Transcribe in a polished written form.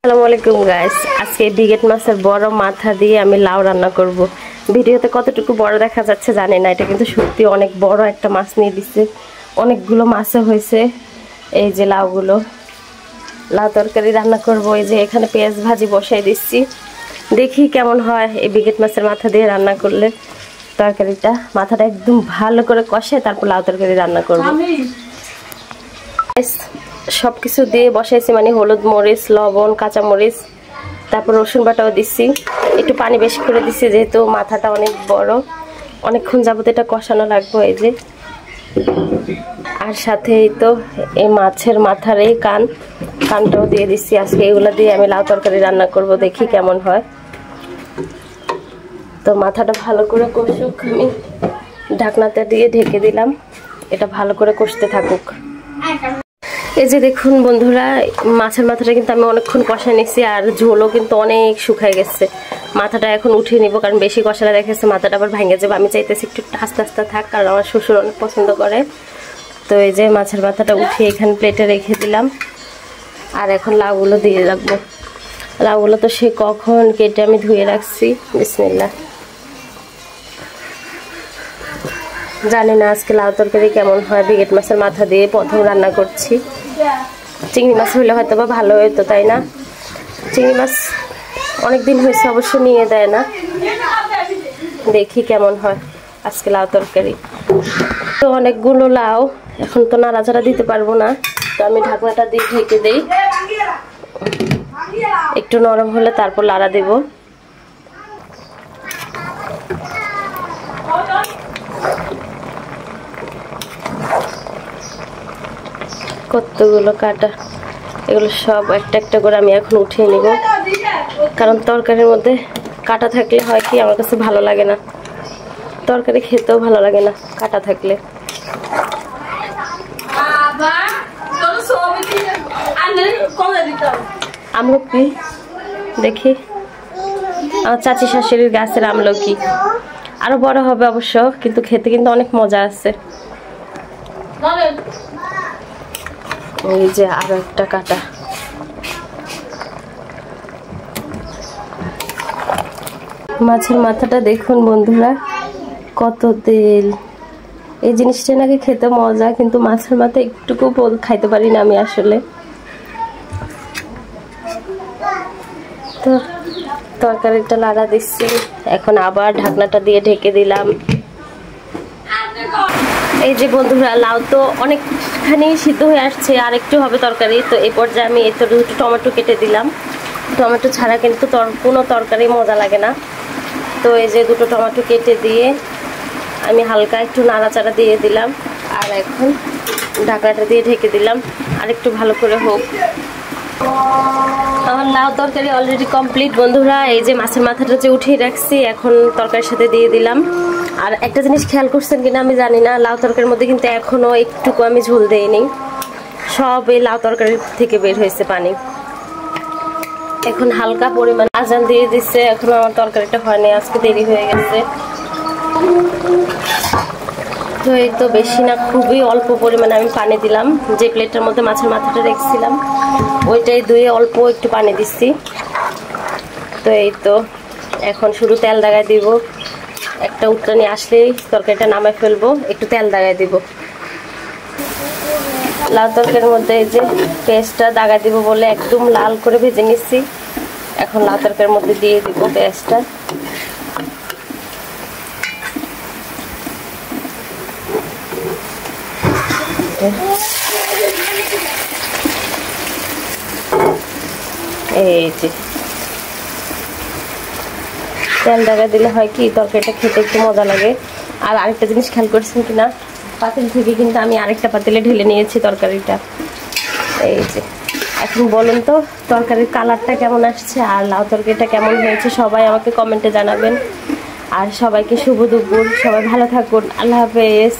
আসসালামু আলাইকুম গাইস, আজকে বিগেট মাছের বড় মাথা দিয়ে আমি লাউ রান্না করব। ভিডিওতে কতটুকু বড় দেখা যাচ্ছে জানি না, এটা কিন্তু সত্যি অনেক বড় একটা মাছ নিয়ে দিচ্ছে। অনেকগুলো মাছও হয়েছে। এই যে লাউগুলো, লাউ তরকারি রান্না করব। এই যে এখানে পেঁয়াজ ভাজি বসাই দিচ্ছি, দেখি কেমন হয় এই বিগেট মাছের মাথা দিয়ে রান্না করলে তরকারিটা। মাথাটা একদম ভালো করে কষে তারপর লাউ তরকারি রান্না করব। সব কিছু দিয়ে বসাইছি, মানে হলুদ, মরিচ, লবণ, কাঁচামরিচ, তারপর রসুন বাটাও দিচ্ছি। একটু পানি বেশি করে দিচ্ছি যেহেতু মাথাটা অনেক বড়, অনেকক্ষণ যাবত এটা কষানো লাগবে। এই যে আর সাথে এই তো এই মাছের মাথার এই কানটাও দিয়ে দিচ্ছি। আজকে এগুলো দিয়ে আমি লাউ তরকারি রান্না করব, দেখি কেমন হয়। তো মাথাটা ভালো করে কষুক, আমি ঢাকনাতে দিয়ে ঢেকে দিলাম, এটা ভালো করে কষতে থাকুক। এই যে দেখুন বন্ধুরা, মাছের মাথাটা কিন্তু আমি অনেকক্ষণ কষাই নিচ্ছি, আর ঝোলও কিন্তু অনেক শুকায় গেছে। মাথাটা এখন উঠিয়ে নিব, কারণ বেশি কষালে দেখেছে মাথাটা আবার ভেঙে যাবে। আমি চাইতেছি একটু আস্তে আস্তে থাক, কারণ আমার শ্বশুর অনেক পছন্দ করে। তো এই যে মাছের মাথাটা উঠিয়ে এখানে প্লেটে রেখে দিলাম, আর এখন লাউগুলো দিয়ে রাখবো। লাউগুলো তো সে কখন কেটে আমি ধুয়ে রাখছি। বিসমিল্লাহ। জানি না আজকে লাউ তরকারি কেমন হয়, বিগেট মাছের মাথা দিয়ে প্রথম রান্না করছি। চিংড়ি মাছ হইলে হয়তো বা ভালো হতো, তাই না? চিংড়ি মাছ অনেকদিন হয়েছে অবশ্য নিয়ে দেয় না, দেখি কেমন হয় আজকে লাউ তরকারি। তো অনেকগুলো লাউ, এখন তো নাড়াচাড়া দিতে পারবো না, তো আমি ঢাকনাটা দিয়ে ঢেকে দেই। একটু নরম হলে তারপর লাড়া দেব। কতগুলো কাটা, এগুলো সব একটা একটা করে আমি এখন উঠিয়ে নিব, কারণ তরকারির মধ্যে কাটা থাকলে হয় কি, আমার কাছে ভালো লাগে না, তরকারি খেতেও ভালো লাগে না কাটা থাকলে। আমলকি দেখি, আমার চাচি শাশুড়ির গাছের আমলকি, আরো বড় হবে অবশ্য, কিন্তু খেতে কিন্তু অনেক মজা আছে। এই যে আরো একটা কাটা। মাছের মাথাটা দেখুন বন্ধুরা, কত তেল। এই জিনিসটা নাকি খেতে মজা, কিন্তু মাছের মাথা একটুকু খাইতে পারি না আমি আসলে। তো তরকারিটা লাড়া দিচ্ছি, এখন আবার ঢাকনাটা দিয়ে ঢেকে দিলাম। এই যে বন্ধুরা, লাউ তো অনেকখানি সিদ্ধ হয়ে আসছে, আর একটু হবে তরকারি। তো এই পর্যায়ে আমি এই তো দুটো টমেটো কেটে দিলাম। টমেটো ছাড়া কিন্তু কোনো তরকারি মজা লাগে না। তো এই যে দুটো টমেটো কেটে দিয়ে আমি হালকা একটু নাড়াচাড়া দিয়ে দিলাম, আর এখন ঢাকনাটা দিয়ে ঢেকে দিলাম, আর একটু ভালো করে হোক। আমার লাউ তরকারি অলরেডি কমপ্লিট বন্ধুরা। এই যে মাছের মাথাটা যে উঠিয়ে রাখছি, এখন তরকারির সাথে দিয়ে দিলাম। আর একটা জিনিস খেয়াল করছেন কিনা আমি জানি না, লাউ তরকারির মধ্যে কিন্তু এখনো একটুকু আমি ঝোল দেইনি, সব এই লাউ তরকারির থেকে বের হয়েছে পানি। এখন হালকা পরিমাণ আজান দিয়ে দিচ্ছে, এখন আমার তরকারিটা হয়নি, আজকে দেরি হয়ে গেছে। তো এই তো বেশি না, খুবই অল্প পরিমাণে আমি পানি দিলাম। যে প্লেটের মধ্যে মাছের মাথাটা রেখেছিলাম ওইটাই ধুয়ে অল্প একটু পানি দিচ্ছি। তো এই তো এখন শুধু তেল দাগায় দিব, একটা উত্তরানি আসলেই তরকারিটা নামায় ফেলবো, একটু তেল দাগায় দিব। লাউ তরকারির মধ্যে এই যে পেঁয়াজটা দাগায় দিব বলে একদম লাল করে ভেজে নিচ্ছি। এখন লাউ তরকারির মধ্যে দিয়ে দিব পেঁয়াজটা। এই যে তেল দাগা দিলে হয় কি, তরকারিটা খেতে একটু মজা লাগে। আর আরেকটা জিনিস খেয়াল করছেন কিনা, পাতিল থেকে কিন্তু আমি আরেকটা পাতিলে ঢেলে নিয়েছি তরকারিটা। এই যে এখন বলুন তো তরকারির কালারটা কেমন আসছে, আর লাউ তরকারিটা কেমন হয়েছে সবাই আমাকে কমেন্টে জানাবেন। আর সবাইকে শুভ দুপুর, সবাই ভালো থাকুন, আল্লাহ হাফেজ।